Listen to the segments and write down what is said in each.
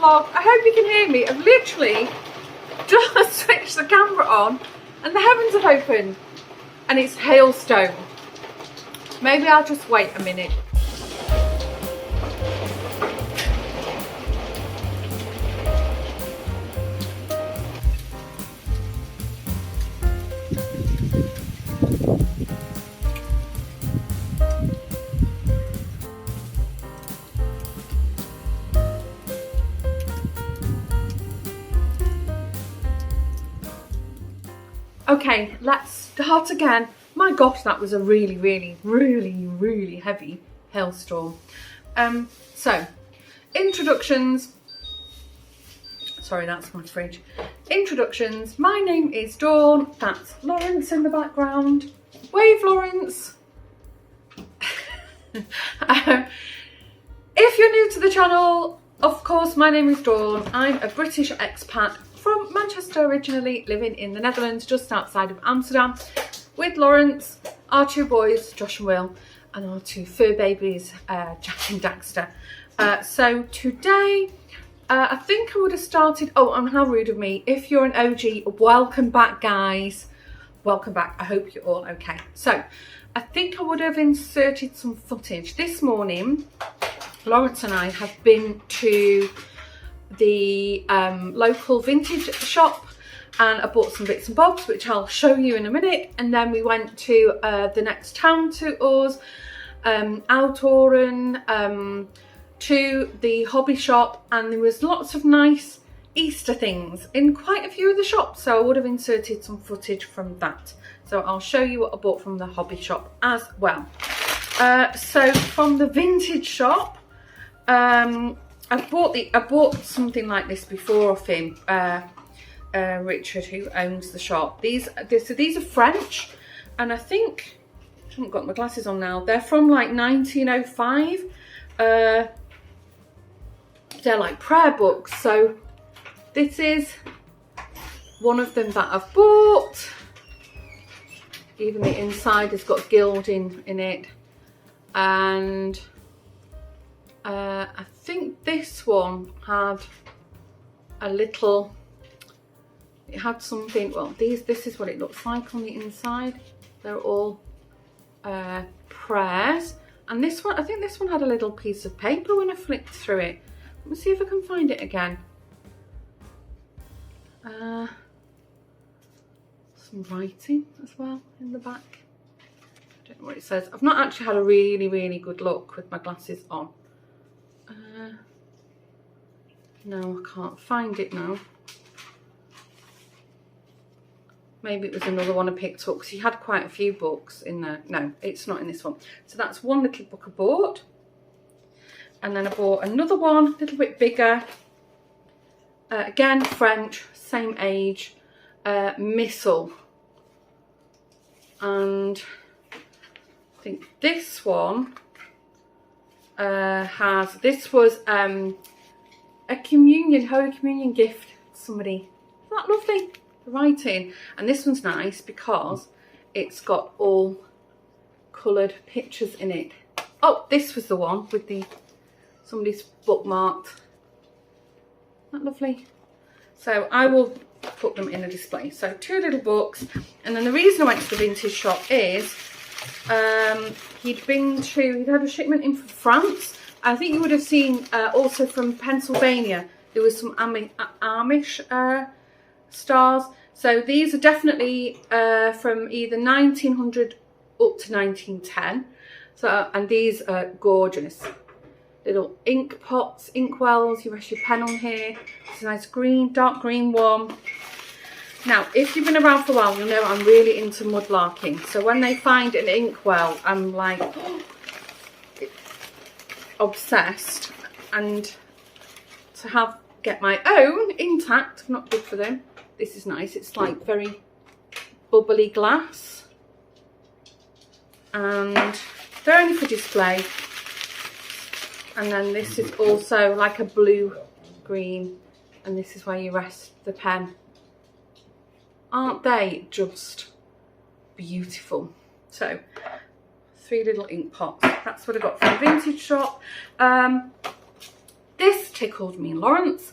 vlog. I hope you can hear me. I've literally just switched the camera on and the heavens have opened and it's hailstone. Maybe I'll just wait a minute. Okay, let's start again. My gosh, that was a really heavy hailstorm. So, introductions. Sorry, that's my fridge. Introductions. My name is Dawn. That's Lawrence in the background. Wave, Lawrence. If you're new to the channel, of course, my name is Dawn. I'm a British expat from Manchester originally, living in the Netherlands, just outside of Amsterdam, with Lawrence, our two boys, Josh and Will, and our two fur babies, Jack and Daxter. So today, I think I would have started, oh, and how rude of me. If you're an OG, welcome back, guys. Welcome back. I hope you're all okay. So I think I would have inserted some footage. This morning, Lawrence and I have been to the local vintage shop and I bought some bits and bobs which I'll show you in a minute, and then we went to the next town to us, Outdoren, to the hobby shop, and there was lots of nice Easter things in quite a few of the shops, so I would have inserted some footage from that. So I'll show you what I bought from the hobby shop as well. So from the vintage shop, I bought something like this before off him, Richard, who owns the shop. These are French, and I think, I haven't got my glasses on now, they're from like 1905. They're like prayer books, so this is one of them that I've bought. Even the inside has got gilding in it, and I think this one had a little, it had something, well, this is what it looks like on the inside. They're all prayers. And this one, I think this one had a little piece of paper when I flicked through it. Let me see if I can find it again. Some writing as well in the back. I don't know what it says. I've not actually had a really good look with my glasses on. No, I can't find it now. Maybe it was another one I picked up because he had quite a few books in there. No, it's not in this one. So that's one little book I bought. And then I bought another one, a little bit bigger. Again, French, same age, Missal. And I think this one this was a communion, Holy Communion gift to somebody. Isn't that lovely? The writing. And this one's nice because it's got all coloured pictures in it. Oh, this was the one with the, somebody's bookmarked. Isn't that lovely? So I will put them in a display. So two little books. And then the reason I went to the vintage shop is he'd had a shipment in from France. I think you would have seen also from Pennsylvania, there was some Amish stars. So these are definitely from either 1900 up to 1910. So, and these are gorgeous. Little ink pots, ink wells, you rest your pen on here. It's a nice green, dark green one. Now, if you've been around for a while, you'll know I'm really into mudlarking. So when they find an inkwell, I'm like obsessed. And to get my own intact, not good for them. This is nice. It's like very bubbly glass. And they're only for display. And then this is also like a blue green, and this is where you rest the pen. Aren't they just beautiful? So 3 little ink pots. That's what I got from the vintage shop. This tickled me, Lawrence.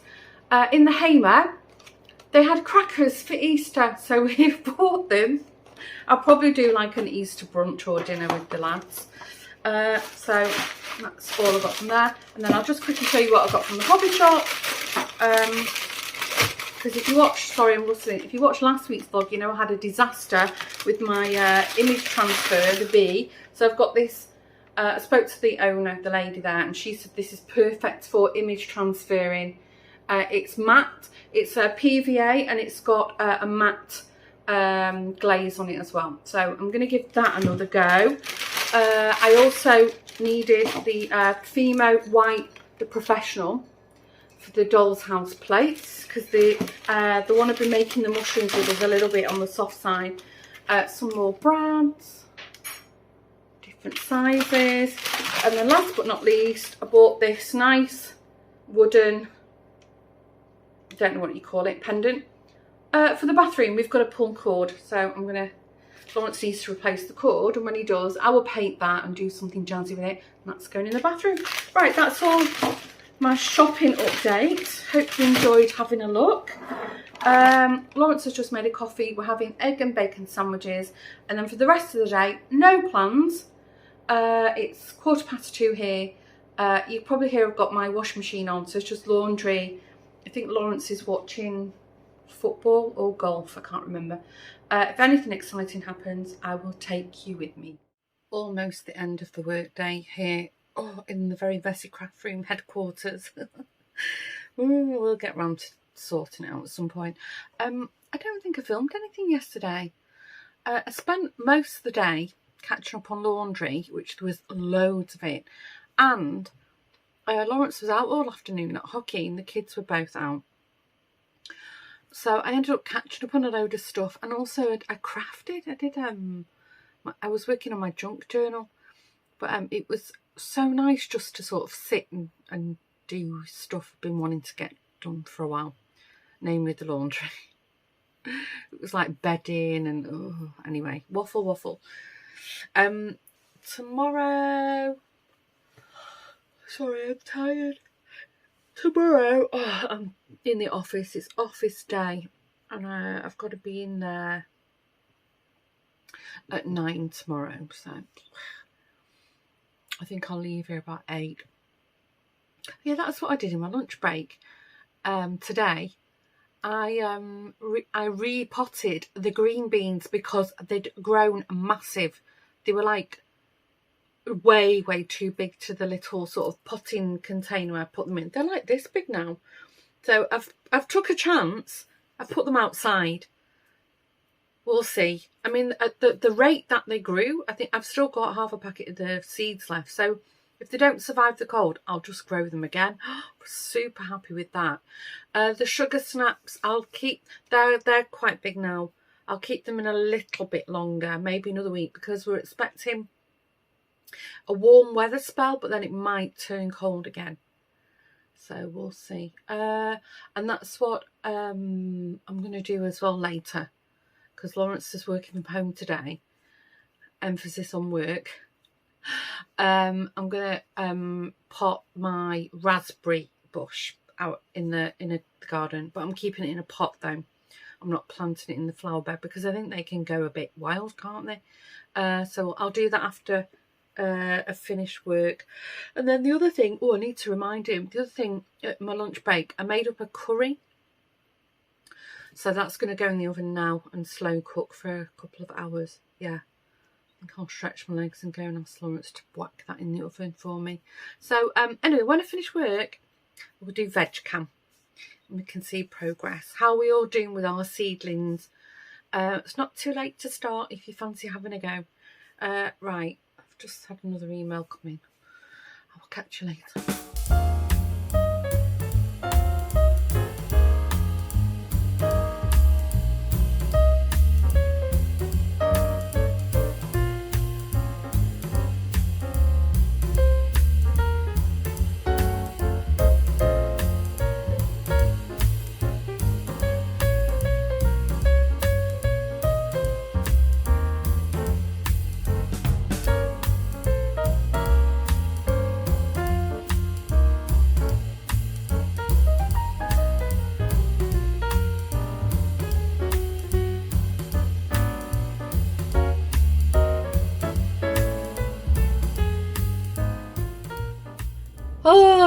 in the Hamer, they had crackers for Easter, so we've bought them. I'll probably do like an Easter brunch or dinner with the lads. So that's all I got from there. And then I'll just quickly show you what I got from the hobby shop. Because if you watch, sorry I'm rustling, if you watched last week's vlog, you know I had a disaster with my image transfer, the bee. So I've got this, I spoke to the owner, the lady there, and she said this is perfect for image transferring. It's matte, it's a PVA, and it's got a matte glaze on it as well. So I'm going to give that another go. I also needed the Fimo White, the Professional, for the doll's house plates, because the one I've been making the mushrooms with is a little bit on the soft side. Some more brads, different sizes, and then last but not least, I bought this nice wooden, I don't know what you call it, pendant for the bathroom. We've got a pull cord, so I'm gonna, Lawrence needs to replace the cord, and when he does I will paint that and do something jazzy with it, and that's going in the bathroom. Right, that's all my shopping update. Hope you enjoyed having a look. Lawrence has just made a coffee. We're having egg and bacon sandwiches, and then for the rest of the day, no plans. It's 2:15 here. You probably hear I've got my washing machine on, so it's just laundry. I think Lawrence is watching football or golf, I can't remember. If anything exciting happens, I will take you with me. Almost the end of the workday here. Oh, in the very messy craft room headquarters. We'll get round to sorting it out at some point. I don't think I filmed anything yesterday. I spent most of the day catching up on laundry, which there was loads of it. And Lawrence was out all afternoon at hockey, and the kids were both out. So I ended up catching up on a load of stuff, and also I crafted. I was working on my junk journal, but it was so nice just to sort of sit and do stuff I've been wanting to get done for a while, namely the laundry. It was like bedding and anyway, waffle. Tomorrow, sorry, I'm tired. Tomorrow, I'm in the office. It's office day, and I've got to be in there at 9 tomorrow, so I think I'll leave here about 8. Yeah, that's what I did in my lunch break. Today, I repotted the green beans because they'd grown massive. They were like way too big to the little sort of potting container I put them in. They're like this big now. So I've took a chance. I've put them outside. We'll see. I mean, at the rate that they grew, I think I've still got half a packet of the seeds left. So if they don't survive the cold, I'll just grow them again. Super happy with that. The sugar snaps, I'll keep. They're quite big now. I'll keep them in a little bit longer, maybe another week, because we're expecting a warm weather spell, but then it might turn cold again. So we'll see. And that's what I'm going to do as well later, because Lawrence is working from home today. Emphasis on work. I'm going to pot my raspberry bush out in the garden, but I'm keeping it in a pot though. I'm not planting it in the flower bed because I think they can go a bit wild, can't they? So I'll do that after I finish work. And then the other thing, I need to remind him, the other thing at my lunch break, I made up a curry. So that's going to go in the oven now and slow cook for a couple of hours. Yeah, I think I'll stretch my legs and go and ask Lawrence to whack that in the oven for me. So anyway, when I finish work, we'll do veg cam. And we can see progress. How are we all doing with our seedlings? It's not too late to start if you fancy having a go. Right, I've just had another email come in. I will catch you later.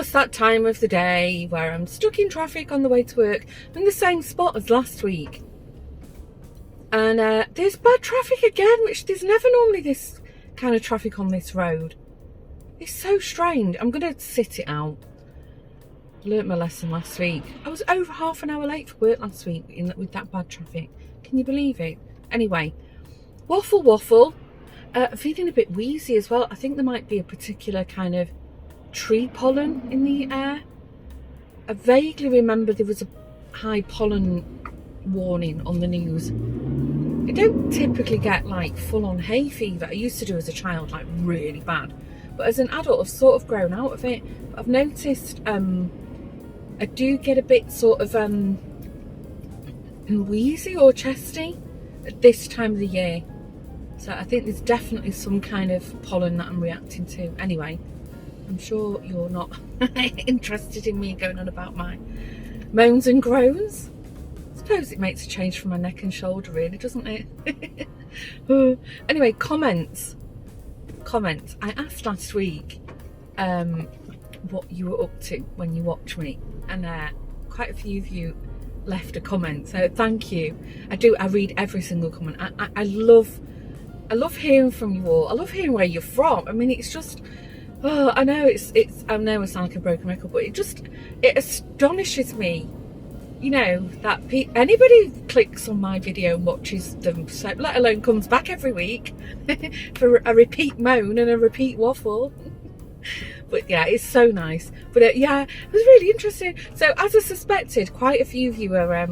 just that time of the day where I'm stuck in traffic on the way to work. I'm in the same spot as last week. And there's bad traffic again, which there's never normally this kind of traffic on this road. It's so strange. I'm going to sit it out. Learnt my lesson last week. I was over half an hour late for work last week with that bad traffic. Can you believe it? Anyway, waffle. Feeling a bit wheezy as well. I think there might be a particular kind of tree pollen in the air. I vaguely remember there was a high pollen warning on the news. I don't typically get like full-on hay fever. I used to do as a child, like really bad. But as an adult, I've sort of grown out of it. But I've noticed I do get a bit sort of wheezy or chesty at this time of the year. So I think there's definitely some kind of pollen that I'm reacting to. Anyway, I'm sure you're not interested in me going on about my moans and groans. I suppose it makes a change from my neck and shoulder, really, doesn't it? Anyway, comments. I asked last week what you were up to when you watch me, and quite a few of you left a comment, so thank you. I read every single comment. I love hearing from you all. I love hearing where you're from. I mean, it's just, I know it's I know I sound like a broken record, but it astonishes me, you know, that anybody clicks on my video and watches them, so let alone comes back every week for a repeat moan and a repeat waffle. But yeah, it's so nice. But yeah, it was really interesting. So as I suspected, quite a few of you are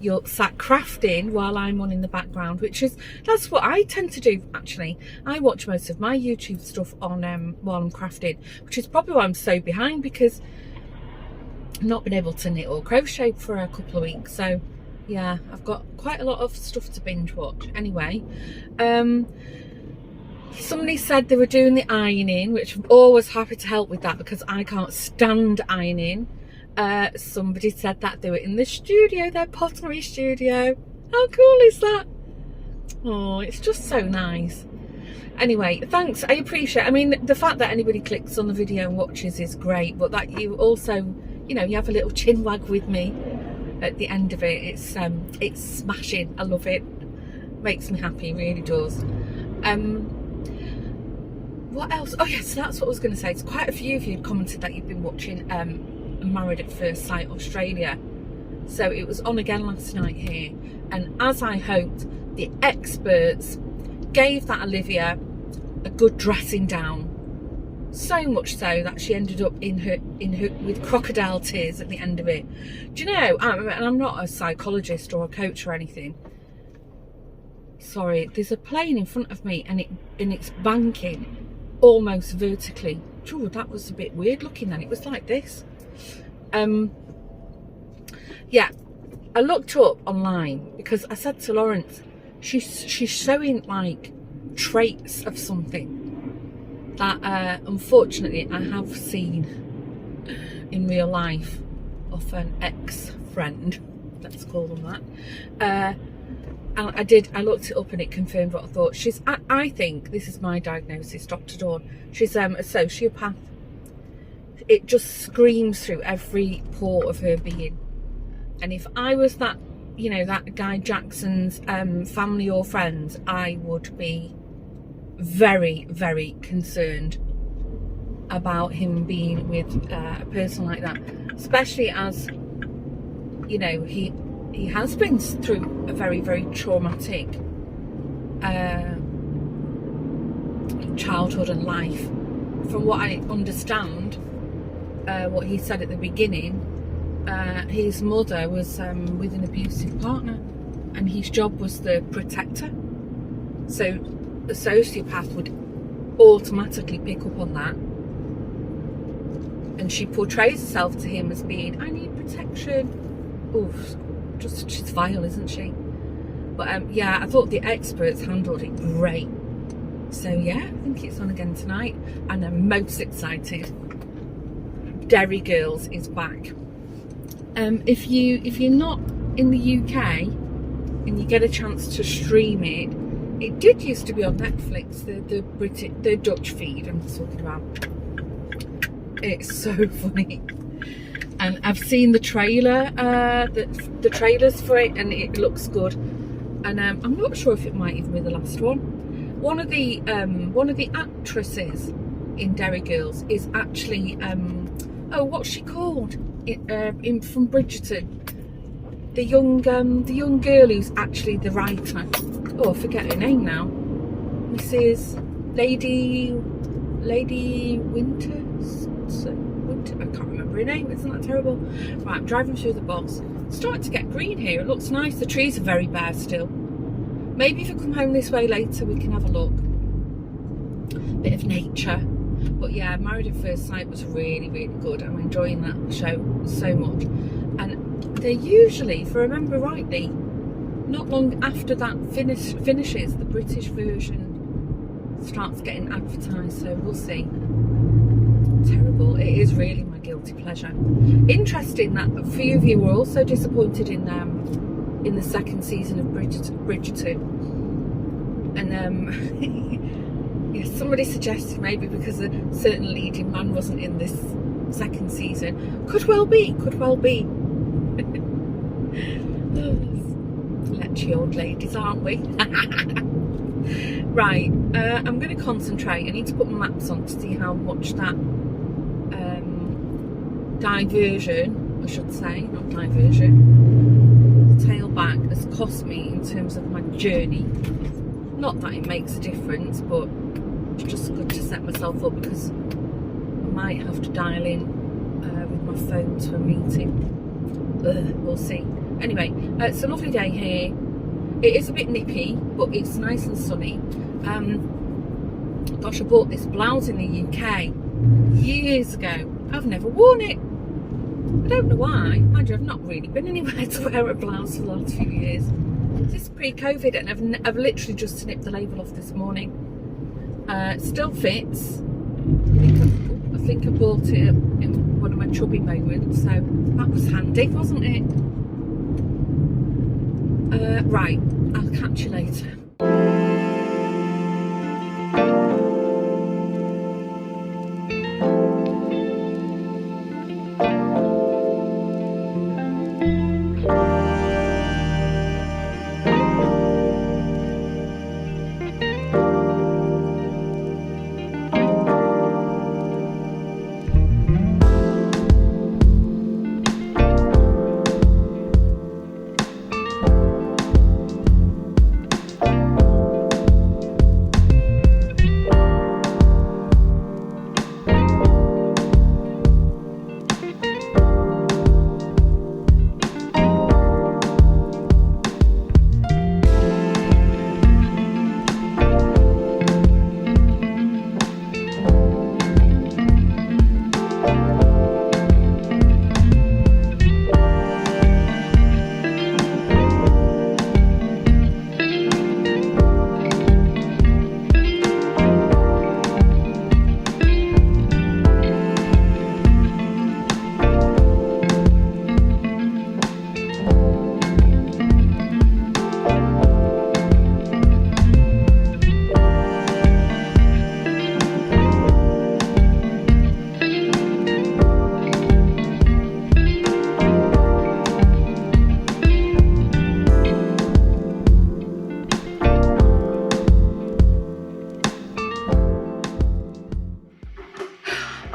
you're sat crafting while I'm on in the background, that's what I tend to do actually. I watch most of my YouTube stuff on while I'm crafting, which is probably why I'm so behind, because I've not been able to knit or crochet for a couple of weeks. So yeah, I've got quite a lot of stuff to binge watch. Anyway, somebody said they were doing the ironing, which I'm always happy to help with that because I can't stand ironing. Somebody said that they were in the studio, their pottery studio. How cool is that? Oh, it's just so nice. Anyway, thanks, I appreciate it. I mean, the fact that anybody clicks on the video and watches is great, but that you also, you know, you have a little chin wag with me at the end of it. It's smashing. I love it. Makes me happy, really does. What else? Oh yes, that's what I was going to say. It's quite a few of you had commented that you've been watching Married at First Sight Australia. So it was on again last night here, and as I hoped, the experts gave that Olivia a good dressing down. So much so that she ended up in her with crocodile tears at the end of it. Do you know? And I'm not a psychologist or a coach or anything. Sorry, there's a plane in front of me, and it's banking almost vertically. Ooh, that was a bit weird looking then. It was like this. Yeah, I looked up online because I said to Lawrence, she's showing like traits of something that unfortunately I have seen in real life of an ex-friend, let's call them that. And I looked it up and it confirmed what I thought. I think, this is my diagnosis, Dr. Dawn, she's a sociopath. It just screams through every pore of her being. And if I was that, you know, that guy Jackson's family or friends, I would be very, very concerned about him being with a person like that, especially as, you know, he has been through a very, very traumatic childhood and life. From what I understand, what he said at the beginning, his mother was with an abusive partner and his job was the protector. So a sociopath would automatically pick up on that, and she portrays herself to him as being, I need protection. Oof, she's vile, isn't she? But yeah, I thought the experts handled it great. So yeah, I think it's on again tonight, and I'm most excited. Derry Girls is back. If you're not in the UK and you get a chance to stream it did used to be on Netflix, the Dutch feed I'm talking about. It's so funny. And I've seen the trailer, the trailers for it, and it looks good. And I'm not sure if it might even be the last one. One of the actresses in Derry Girls is actually what's she called? From Bridgerton. The young girl who's actually the writer. Oh, I forget her name now. Mrs. Lady Winters. I can't remember her name. Isn't that terrible? Right, I'm driving through the bogs. It's starting to get green here. It looks nice. The trees are very bare still. Maybe if I come home this way later, we can have a look. Bit of nature. But yeah, Married at First Sight was really, really good. I'm enjoying that show so much. And they usually, if I remember rightly, not long after that finishes, the British version starts getting advertised. So we'll see. Terrible. It is really my guilty pleasure. Interesting that a few of you were also disappointed in the second season of Bridgerton. And yeah, somebody suggested maybe because a certain leading man wasn't in this second season. Could well be. Letchy old ladies, aren't we? Right, I'm going to concentrate. I need to put my maps on to see how much that diversion, I should say, not diversion, the tailback has cost me in terms of my journey. Not that it makes a difference, but it's just good to set myself up because I might have to dial in with my phone to a meeting. We'll see. Anyway, it's a lovely day here. It is a bit nippy, but it's nice and sunny. Gosh, I bought this blouse in the UK years ago. I've never worn it. I don't know why. Mind you, I've not really been anywhere to wear a blouse for the last few years. This is pre-COVID, and I've literally just snipped the label off this morning. Still fits. I think I bought it in one of my chubby moments, so that was handy, wasn't it? Right, I'll catch you later.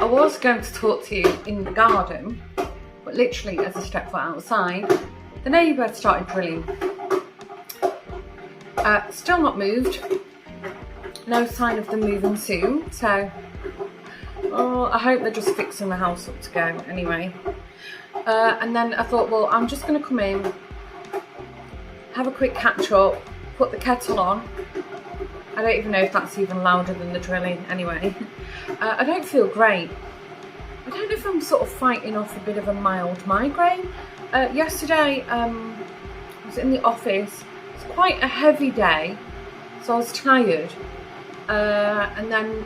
I was going to talk to you in the garden, but literally as I stepped foot outside, the neighbour started drilling. Still not moved. No sign of them moving soon, so I hope they're just fixing the house up to go anyway. And then I thought, well, I'm just going to come in, have a quick catch up, put the kettle on. I don't even know if that's even louder than the drilling anyway. I don't feel great. I don't know if I'm sort of fighting off a bit of a mild migraine. Yesterday I was in the office. It's quite a heavy day, so I was tired. And then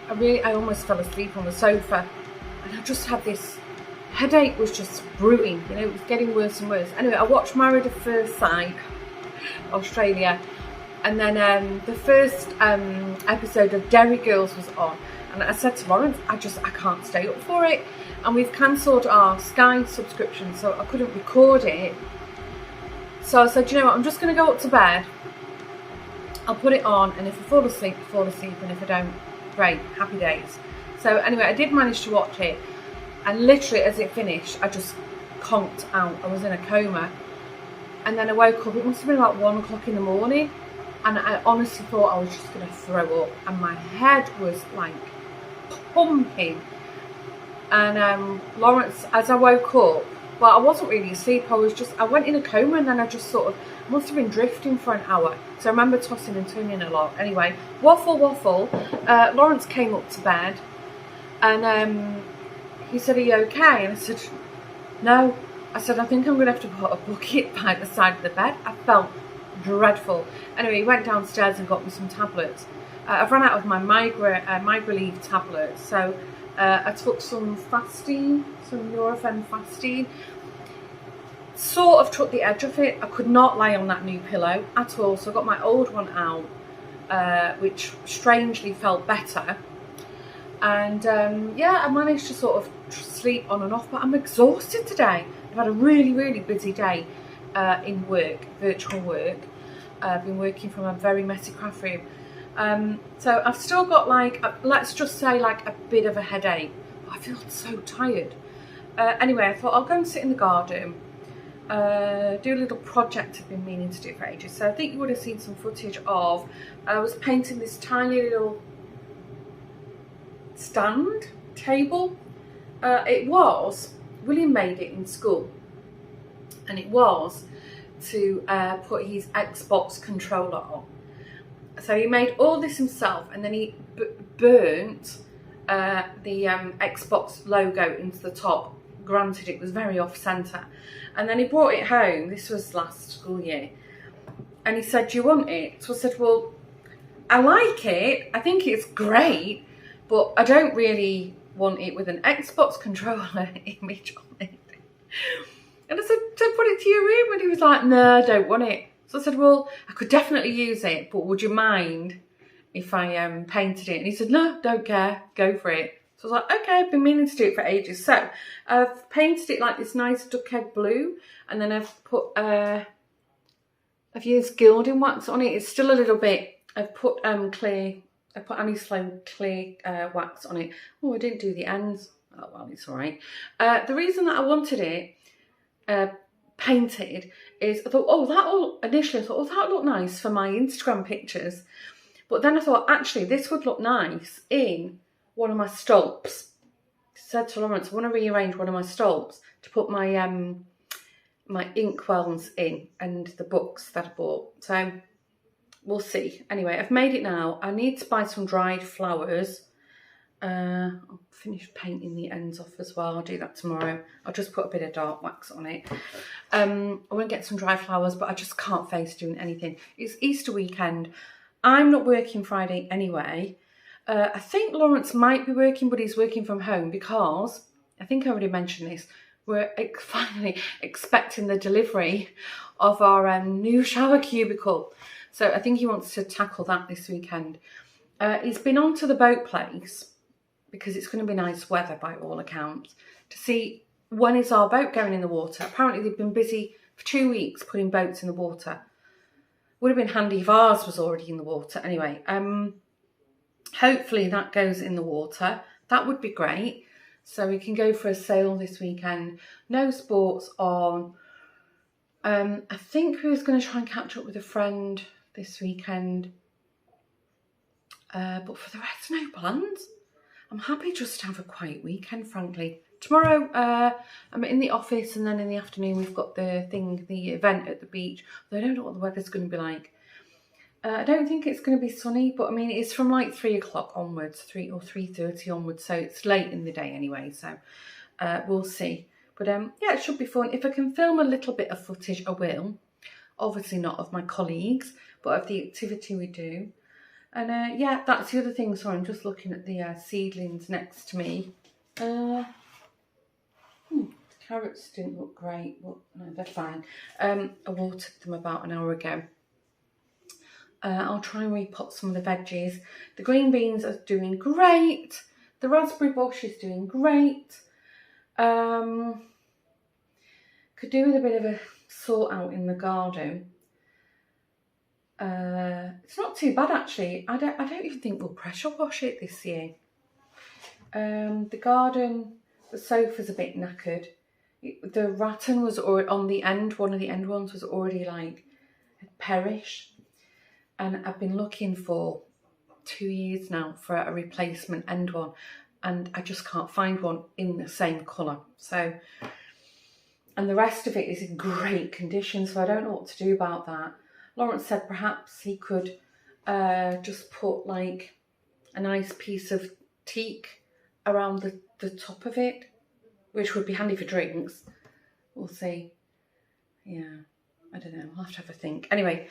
I almost fell asleep on the sofa, and I just had this headache was just brewing. You know, it was getting worse and worse. Anyway, I watched Married at First Sight, Australia. And then the first episode of Derry Girls was on, And I said to Lawrence, I can't stay up for it. And we've cancelled our Sky subscription, so I couldn't record it. So I said, you know what, I'm just going to go up to bed. I'll put it on, and if I fall asleep, and if I don't, great, happy days. So anyway, I did manage to watch it, and literally as it finished, I just conked out. I was in a coma, and then I woke up. It must have been about 1 o'clock in the morning, and I honestly thought I was just going to throw up, and my head was like pumping. And Lawrence, as I woke up, well, I wasn't really asleep. I went in a coma, and then I just sort of must have been drifting for an hour. So I remember tossing and turning a lot. Anyway, waffle. Lawrence came up to bed, and he said, "Are you okay?" And I said, "No." I said, "I think I'm going to have to put a bucket by the side of the bed." I felt dreadful. Anyway, he went downstairs and got me some tablets. I've run out of my Migraleave tablets, so I took some fasting, some Nurofen fasting. Sort of took the edge off it. I could not lie on that new pillow at all, so I got my old one out, which strangely felt better. And yeah, I managed to sort of sleep on and off, but I'm exhausted today. I've had a really busy day in work, virtual work. I've been working from a very messy craft room. So I've still got like, let's just say like a bit of a headache. I feel so tired. Anyway, I thought I'll go and sit in the garden, do a little project I've been meaning to do for ages. So I think you would have seen some footage of, I was painting this tiny little stand table. William made it in school, and it was to put his Xbox controller on. So he made all this himself, and then he burnt the Xbox logo into the top. Granted, it was very off-centre. And then he brought it home. This was last school year. And he said, "Do you want it?" So I said, "Well, I like it. I think it's great, but I don't really want it with an Xbox controller image on it." And I said, "So put it to your room." And he was like, "No, I don't want it." So I said, "Well, I could definitely use it, but would you mind if I painted it?" And he said, "No, don't care. Go for it." So I was like, okay, I've been meaning to do it for ages. So I've painted it like this nice duck egg blue, and then I've used gilding wax on it. It's still a little bit, I've put Annie-Sloan clear wax on it. Oh, I didn't do the ends. Oh, well, it's all right. The reason that I wanted it painted is I thought, initially I thought, that'll look nice for my Instagram pictures. But then I thought, actually, this would look nice in one of my stolps. I said to Lawrence, I want to rearrange one of my stolps to put my my inkwells in and the books that I bought. So we'll see. Anyway, I've made it now. I need to buy some dried flowers. I'll finish painting the ends off as well. I'll do that tomorrow. I'll just put a bit of dark wax on it. I want to get some dry flowers, but I just can't face doing anything. It's Easter weekend. I'm not working Friday anyway. I think Lawrence might be working, but he's working from home because, I think I already mentioned this, we're finally expecting the delivery of our new shower cubicle. So I think he wants to tackle that this weekend. He's been on to the boat place because it's going to be nice weather by all accounts, to see when is our boat going in the water. Apparently they've been busy for 2 weeks putting boats in the water. Would have been handy if ours was already in the water. Anyway, hopefully that goes in the water. That would be great. So we can go for a sail this weekend. No sports on. I think we was going to try and catch up with a friend this weekend. But for the rest, no plans. I'm happy just to have a quiet weekend, frankly. Tomorrow, I'm in the office, and then in the afternoon we've got the event at the beach. Although I don't know what the weather's going to be like. I don't think it's going to be sunny, but I mean, it's from like 3 o'clock onwards, 3 or 3:30 onwards, so it's late in the day anyway, so we'll see. But yeah, it should be fun. If I can film a little bit of footage, I will. Obviously not of my colleagues, but of the activity we do. And yeah, that's the other thing. So I'm just looking at the seedlings next to me. The carrots didn't look great, but no, they're fine. I watered them about an hour ago. I'll try and repot some of the veggies. The green beans are doing great. The raspberry bush is doing great. Could do with a bit of a sort out in the garden. It's not too bad actually. I don't even think we'll pressure wash it this year. The garden, the sofa's a bit knackered. The rattan was already on the end. One of the end ones was already like perished. And I've been looking for 2 years now for a replacement end one, and I just can't find one in the same colour. So, and the rest of it is in great condition, so I don't know what to do about that. Lawrence said perhaps he could just put like a nice piece of teak around the top of it, which would be handy for drinks. We'll see. Yeah. I don't know, I'll have to have a think. Anyway,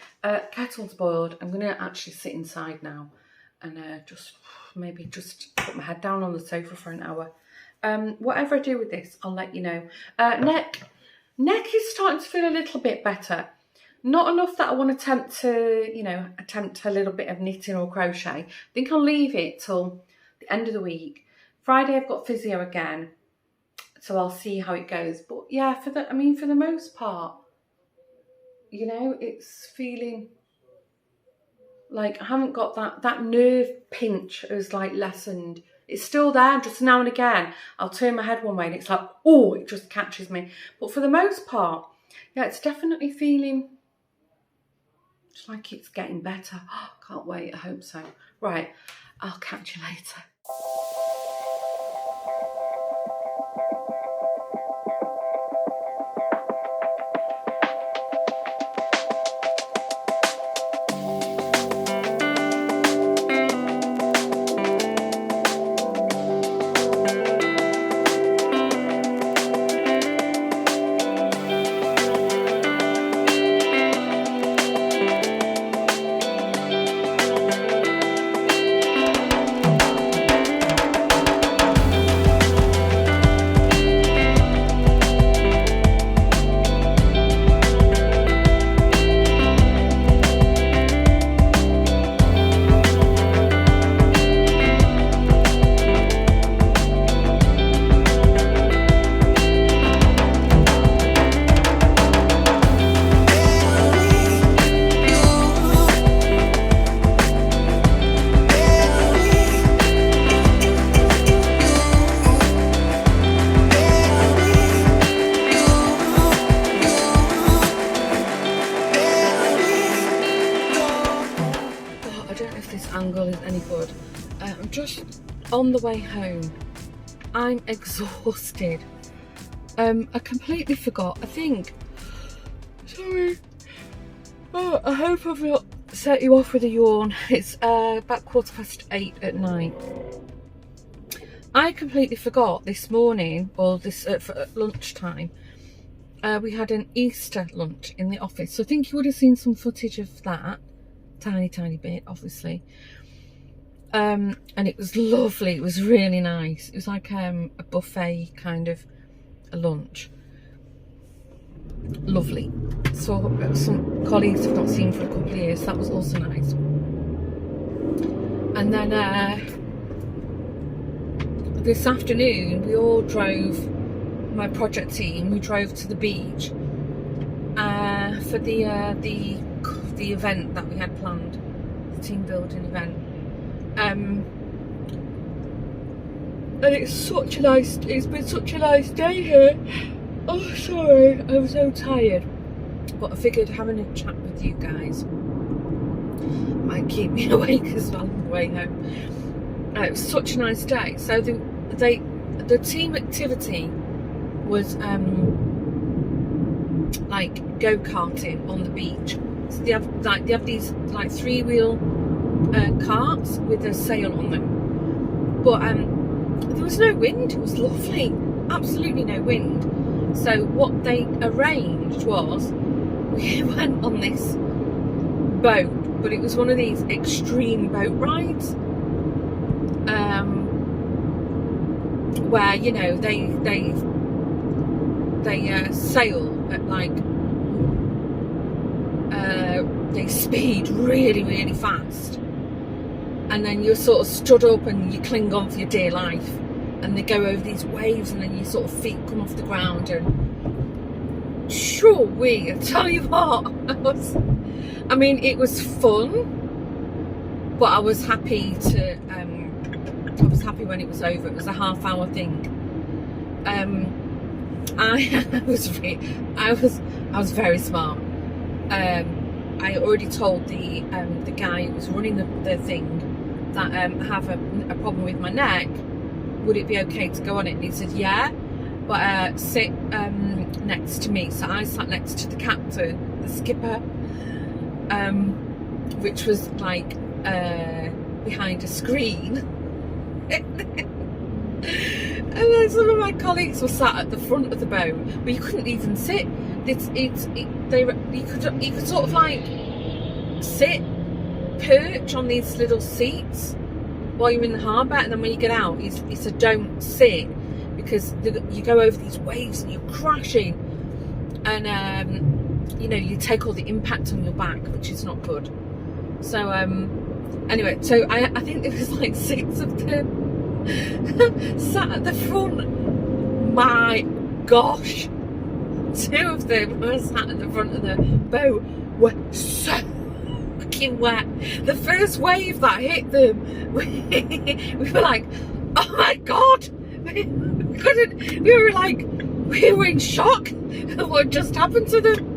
kettle's boiled. I'm going to actually sit inside now and maybe just put my head down on the sofa for an hour. Whatever I do with this, I'll let you know. Neck is starting to feel a little bit better. Not enough that I want to attempt a little bit of knitting or crochet. I think I'll leave it till the end of the week. Friday I've got physio again, so I'll see how it goes. But yeah, for the most part, you know, it's feeling like I haven't got that nerve pinch has like lessened. It's still there, just now and again. I'll turn my head one way and it's like, oh, it just catches me. But for the most part, yeah, it's definitely feeling just like it's getting better. Oh, can't wait, I hope so. Right, I'll catch you later. Angle is any good. I'm just on the way home. I'm exhausted. I completely forgot. Sorry. Oh, I hope I've not set you off with a yawn. It's about 8:15 at night. I completely forgot this morning, or this at lunchtime. We had an Easter lunch in the office, so I think you would have seen some footage of that. Tiny bit, obviously. And it was lovely. It was really nice. It was like a buffet kind of a lunch. Lovely. So some colleagues I've not seen for a couple of years. That was also nice. And then this afternoon we all drove, my project team, we drove to the beach for the event that we had planned, the team building event. And it's been such a nice day here. Oh, sorry, I'm so tired. But I figured having a chat with you guys might keep me awake as well on the way home. It was such a nice day. So the team activity was like go-karting on the beach. So they have these like 3-wheel carts with a sail on them. But there was no wind. It was lovely. Absolutely no wind. So what they arranged was we went on this boat, but it was one of these extreme boat rides where, you know, they sail at like they speed really, really fast. And then you're sort of stood up and you cling on for your dear life. And they go over these waves and then your sort of feet come off the ground. And sure, I tell you what, I mean, it was fun, but I was happy to, I was happy when it was over. It was a half-hour thing. I was very smart. I already told the guy who was running the thing that I have a problem with my neck. Would it be okay to go on it? And he said, yeah, but sit next to me. So I sat next to the captain, the skipper, which was like behind a screen. And then some of my colleagues were sat at the front of the boat, but you couldn't even sit. You could sort of like sit, perch on these little seats while you're in the harbour, and then when you get out, he said don't sit because you go over these waves and you're crashing, and you know, you take all the impact on your back, which is not good. So anyway, so I think there was like 6 of them sat at the front. My gosh, 2 of them were sat at the front of the boat were so fucking wet. The first wave that hit them, we were like, oh my god, we were in shock at what just happened to them.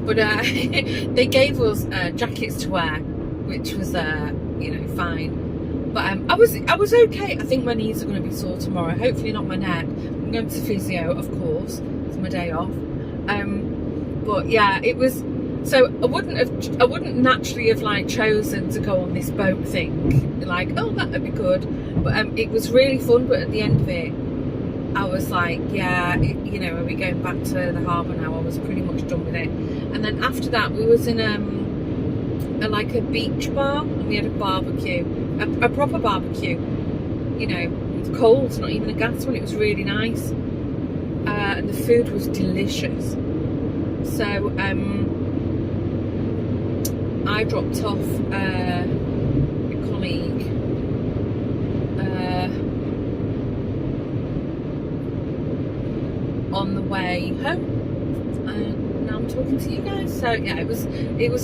But they gave us jackets to wear, which was you know, fine. But I was okay. I think my knees are going to be sore tomorrow. Hopefully not my neck. I'm going to physio, of course. It's my day off. But yeah, it was. So I wouldn't naturally have like chosen to go on this boat thing. Like, oh, that would be good. But it was really fun. But at the end of it, I was like, yeah, you know, are we going back to the harbour now? I was pretty much done with it. And then after that, we was in like a beach bar, and we had a barbecue, a proper barbecue. You know, it was cold, not even a gas one. It was really nice, and the food was delicious. So I dropped off a colleague. On the way home, and now I'm talking to you guys. So yeah, it was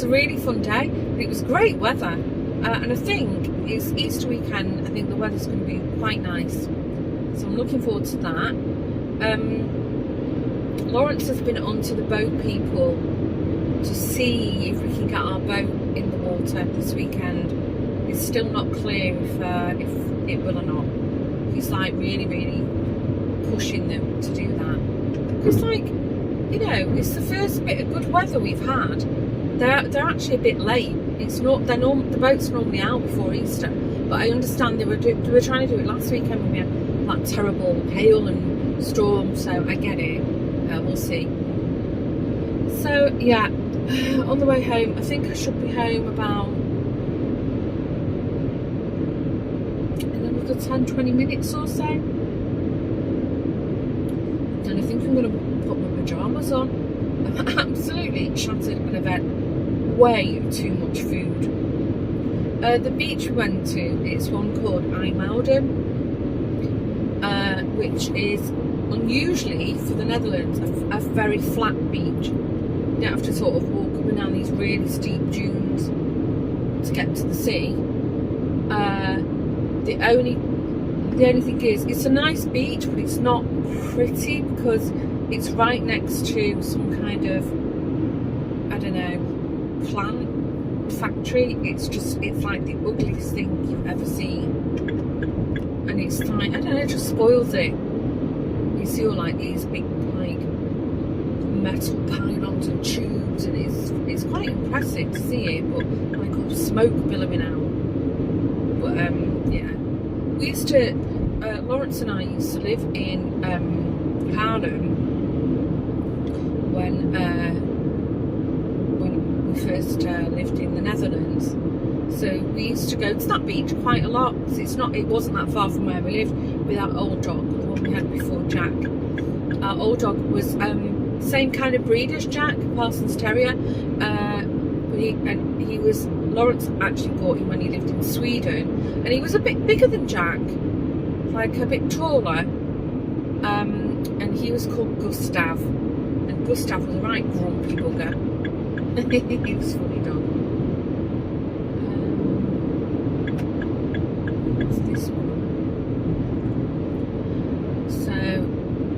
a really fun day. It was great weather, and I think it's Easter weekend. I think the weather's going to be quite nice, so I'm looking forward to that. Lawrence has been onto the boat people to see if we can get our boat in the water this weekend. It's still not clear if it will or not. He's like really pushing them to do that. It's like, you know, it's the first bit of good weather we've had. They're actually a bit late. It's not. The boat's normally out before Easter, but I understand they were trying to do it last weekend when we had that terrible hail and storm. So I get it. We'll see. So yeah, on the way home, I think I should be home about another 10-20 minutes or so. And I think I'm going to put my pyjamas on. I'm absolutely shattered and I've had way too much food. The beach we went to, it's one called IJmuiden, which is unusually for the Netherlands a very flat beach. You don't have to sort of walk up and down these really steep dunes to get to the sea. The only thing is, it's a nice beach, but it's not pretty because it's right next to some kind of, I don't know, plant factory. It's like the ugliest thing you've ever seen. And it's like, I don't know, it just spoils it. You see all like these big like metal pylons and tubes, and it's quite impressive to see it, but like all smoke billowing out. But yeah. We used to, Lawrence and I used to live in Haarlem when we first lived in the Netherlands. So we used to go to that beach quite a lot because it wasn't that far from where we lived with our old dog, the one we had before Jack. our old dog, was same kind of breed as Jack, Parsons Terrier. But he was, Lawrence actually bought him when he lived in Sweden, and he was a bit bigger than Jack, like a bit taller. And he was called Gustav, and Gustav was a right grumpy bugger. He was a funny dog. What's this one? So,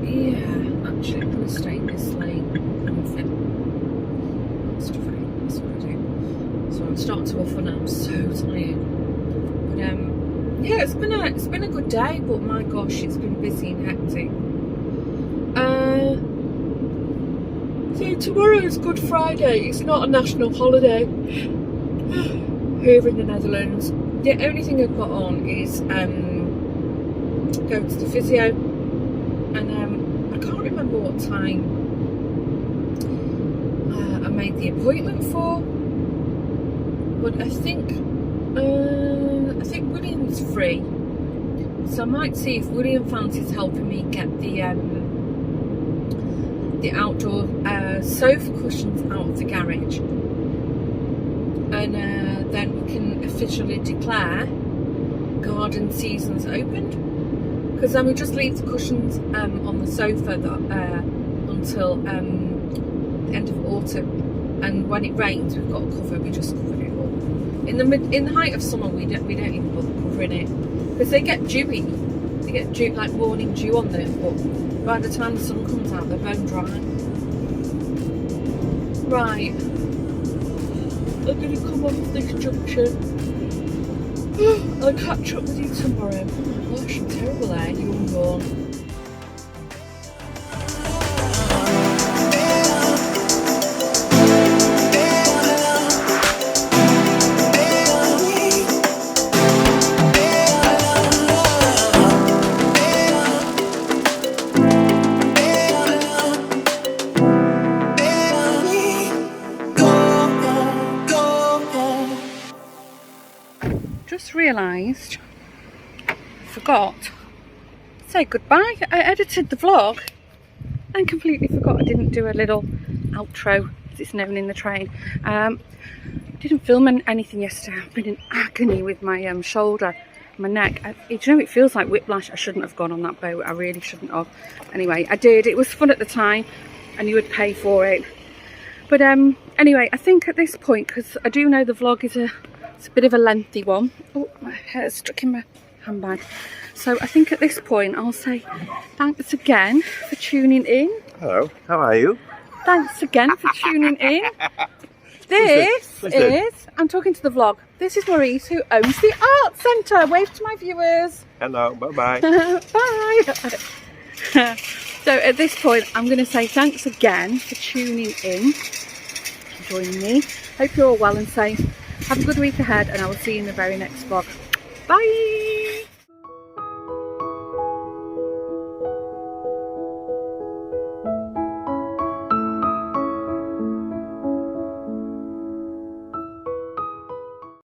yeah, actually I'm going to stay in this lane. That's what I do. So I'm starting to offer now, I'm so tired. But yeah, it's been a good day, but my gosh, it's been busy and hectic. So tomorrow is Good Friday. It's not a national holiday here in the Netherlands. The only thing I've got on is go to the physio, and I can't remember what time I made the appointment for, but I think William's free, so I might see if William fancies helping me get the outdoor sofa cushions out of the garage, and then we can officially declare garden season's opened, because then we just leave the cushions on the sofa until the end of autumn, and when it rains we've got a cover, we just cover it all. In the height of summer we don't even bother covering it, because they get dewy, like morning dew on them, but by the time the sun comes out they're bone dry. Right, I'm going to come off this junction. I'll catch up with you tomorrow. Oh my gosh, I'm terrible there, you and Dawn. Just realised, forgot to say goodbye. I edited the vlog and completely forgot I didn't do a little outro, as it's known in the train. Didn't film anything yesterday. I've been in agony with my shoulder, my neck. You know, it feels like whiplash. I shouldn't have gone on that boat. I really shouldn't have. Anyway, I did. It was fun at the time, and you would pay for it. But anyway, I think at this point, because I do know the vlog is it's a bit of a lengthy one. Oh, my hair's stuck in my handbag. So I think at this point I'll say thanks again for tuning in. Hello, how are you? Thanks again for tuning in. This is, I'm talking to the vlog, this is Maurice, who owns the art centre. Wave to my viewers. Hello, bye-bye. Bye. So at this point I'm going to say thanks again for tuning in, joining me. Hope you're all well and safe. Have a good week ahead, and I will see you in the very next vlog. Bye!